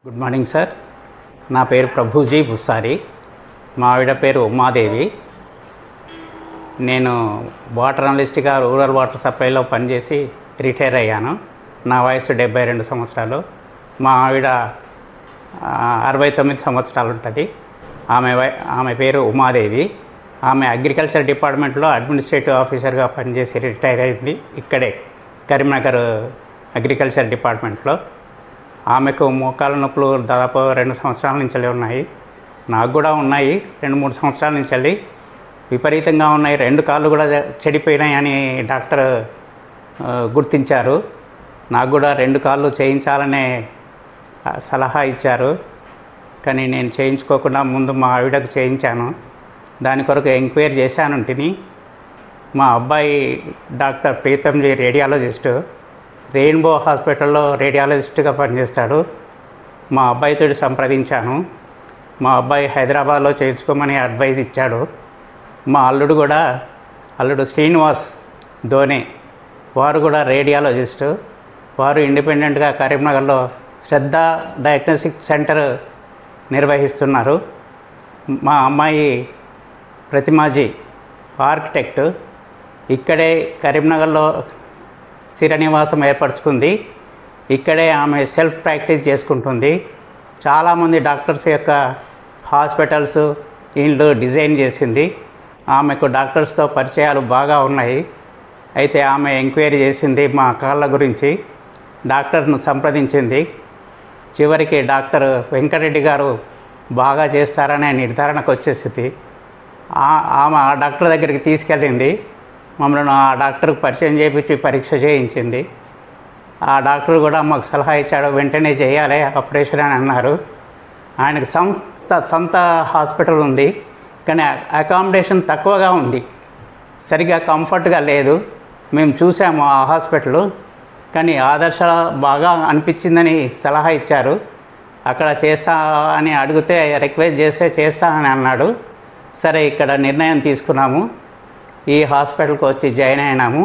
Good morning sir. నా పేరు ప్రభుజీ బుస్సారి. మా ఆవిడ పేరు ఉమాదేవి. నేను వాటర్ అనలిస్ట్గా రూరల్ వాటర్ సప్లైలో పనిచేసి రిటైర్ అయ్యాను. నా వయసు 72 సంవత్సరాలు. మా ఆవిడ 69 సంవత్సరాలు ఉంటుంది. ఆమె పేరు ఉమాదేవి. ఆమె అగ్రికల్చర్ డిపార్ట్మెంట్లో అడ్మినిస్ట్రేటివ్ ఆఫీసర్గా పనిచేసి రిటైర్ అయింది ఇక్కడే కరీంనగర్ అగ్రికల్చర్ డిపార్ట్మెంట్లో. ఆమెకు మోకాళ్ళ నొప్పులు దాదాపు 2 సంవత్సరాల నుంచి ఉన్నాయి. నాకు కూడా ఉన్నాయి. 2-3 సంవత్సరాల నుంచి విపరీతంగా ఉన్నాయి. 2 కాళ్ళు కూడా చెడిపోయినాయి అని డాక్టర్ గుర్తించారు. నాకు కూడా 2 కాళ్ళు చేయించాలనే సలహా ఇచ్చారు. కానీ నేను చేయించుకోకుండా ముందు మా ఆవిడకు చేయించాను. దాని కొరకు ఎంక్వైరీ చేశానుంటిని. మా అబ్బాయి డాక్టర్ ప్రీతంజీ రేడియాలజిస్టు, రెయిన్బో హాస్పిటల్లో రేడియాలజిస్ట్గా పనిచేస్తాడు. మా అబ్బాయితో సంప్రదించాను. మా అబ్బాయి హైదరాబాద్లో చేయించుకోమని అడ్వైజ్ ఇచ్చాడు. మా అల్లుడు శ్రీనివాస్ ధోనే, వారు కూడా రేడియాలజిస్టు. వారు ఇండిపెండెంట్గా కరీంనగర్లో శ్రద్ధ డయాగ్నోస్టిక్ సెంటర్ నిర్వహిస్తున్నారు. మా అమ్మాయి ప్రతిమాజీ ఆర్కిటెక్ట్, ఇక్కడే కరీంనగర్లో స్థిర నివాసం ఏర్పరచుకుంది. ఇక్కడే ఆమె సెల్ఫ్ ప్రాక్టీస్ చేసుకుంటుంది. చాలామంది డాక్టర్స్ యొక్క హాస్పిటల్స్ ఇళ్ళు డిజైన్ చేసింది. ఆమెకు డాక్టర్స్తో పరిచయాలు బాగా ఉన్నాయి. అయితే ఆమె ఎంక్వైరీ చేసింది మా కాళ్ళ గురించి, డాక్టర్ను సంప్రదించింది. చివరికి డాక్టర్ వెంకటరెడ్డి గారు బాగా చేస్తారనే నిర్ధారణకు వచ్చేసింది. ఆమె ఆ డాక్టర్ దగ్గరికి తీసుకెళ్ళింది. మమ్మల్ని ఆ డాక్టర్కి పరిచయం చేయించి పరీక్ష చేయించింది. ఆ డాక్టర్ కూడా మాకు సలహా ఇచ్చాడు, వెంటనే చేయాలి ఆపరేషన్ అని అన్నారు. ఆయనకు సొంత హాస్పిటల్ ఉంది, కానీ అకామిడేషన్ తక్కువగా ఉంది, సరిగా కంఫర్ట్గా లేదు. మేము చూసాము ఆ హాస్పిటల్, కానీ ఆదర్శ బాగా అనిపించిందని సలహా ఇచ్చారు. అక్కడ చేస్తా అని అడిగితే రిక్వెస్ట్ చేస్తే చేస్తా అని అన్నాడు. సరే, ఇక్కడ నిర్ణయం తీసుకున్నాము. ఈ హాస్పిటల్కి వచ్చి జాయిన్ అయినాము.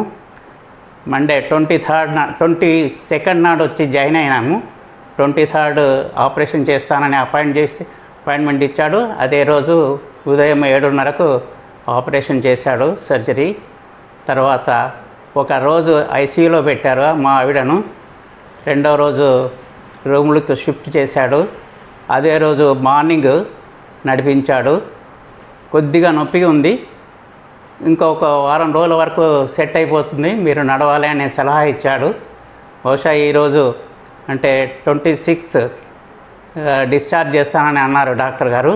మండే 22 నాడు వచ్చి జాయిన్ అయినాము. 23 ఆపరేషన్ చేస్తానని అపాయింట్మెంట్ ఇచ్చాడు. అదే రోజు ఉదయం 7:30కు ఆపరేషన్ చేశాడు, సర్జరీ. తర్వాత ఒక రోజు ఐసీయూలో పెట్టారు మా ఆవిడను. 2వ రోజు రూములకు షిఫ్ట్ చేశాడు. అదే రోజు మార్నింగ్ నడిపించాడు. కొద్దిగా నొప్పిగా ఉంది, ఇంకొక వారం రోజుల వరకు సెట్ అయిపోతుంది, మీరు నడవాలి అనే సలహా ఇచ్చాడు. బహుశా ఈరోజు అంటే 26th డిశ్చార్జ్ చేస్తానని అన్నారు డాక్టర్ గారు.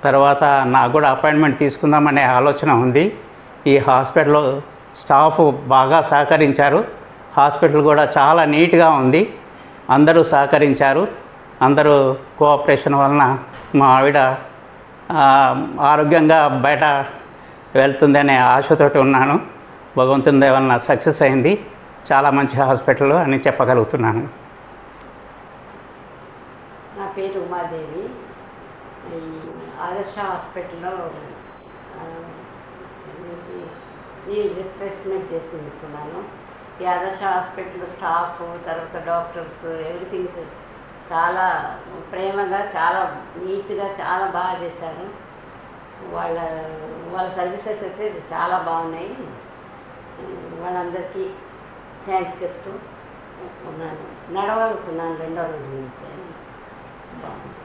తర్వాత నాకు కూడా అపాయింట్మెంట్ తీసుకుందామనే ఆలోచన ఉంది. ఈ హాస్పిటల్లో స్టాఫ్ బాగా సహకరించారు. హాస్పిటల్ కూడా చాలా నీట్గా ఉంది. అందరూ సహకరించారు. అందరూ కోఆపరేషన్ వలన మా ఆవిడ ఆరోగ్యంగా బయట వెళ్తుందనే ఆశతోటి ఉన్నాను. భగవంతుని దయ వలన సక్సెస్ అయింది. చాలా మంచి హాస్పిటల్ అని చెప్పగలుగుతున్నాను. నా పేరు ఉమాదేవి. ఈ ఆదర్శ హాస్పిటల్లో రిప్లేస్మెంట్ చేసి ఉంచుకున్నాను. ఈ ఆదర్శ హాస్పిటల్ స్టాఫ్, తర్వాత డాక్టర్స్, ఎవ్రీథింగ్ చాలా ప్రేమగా, చాలా నీట్గా, చాలా బాగా చేశారు. వాళ్ళ సర్వీసెస్ అయితే చాలా బాగున్నాయి. వాళ్ళందరికీ థ్యాంక్స్ చెప్తూ ఉన్నాను. నడవగలుగుతున్నాను 2వ రోజు నుంచే. బాగుంది.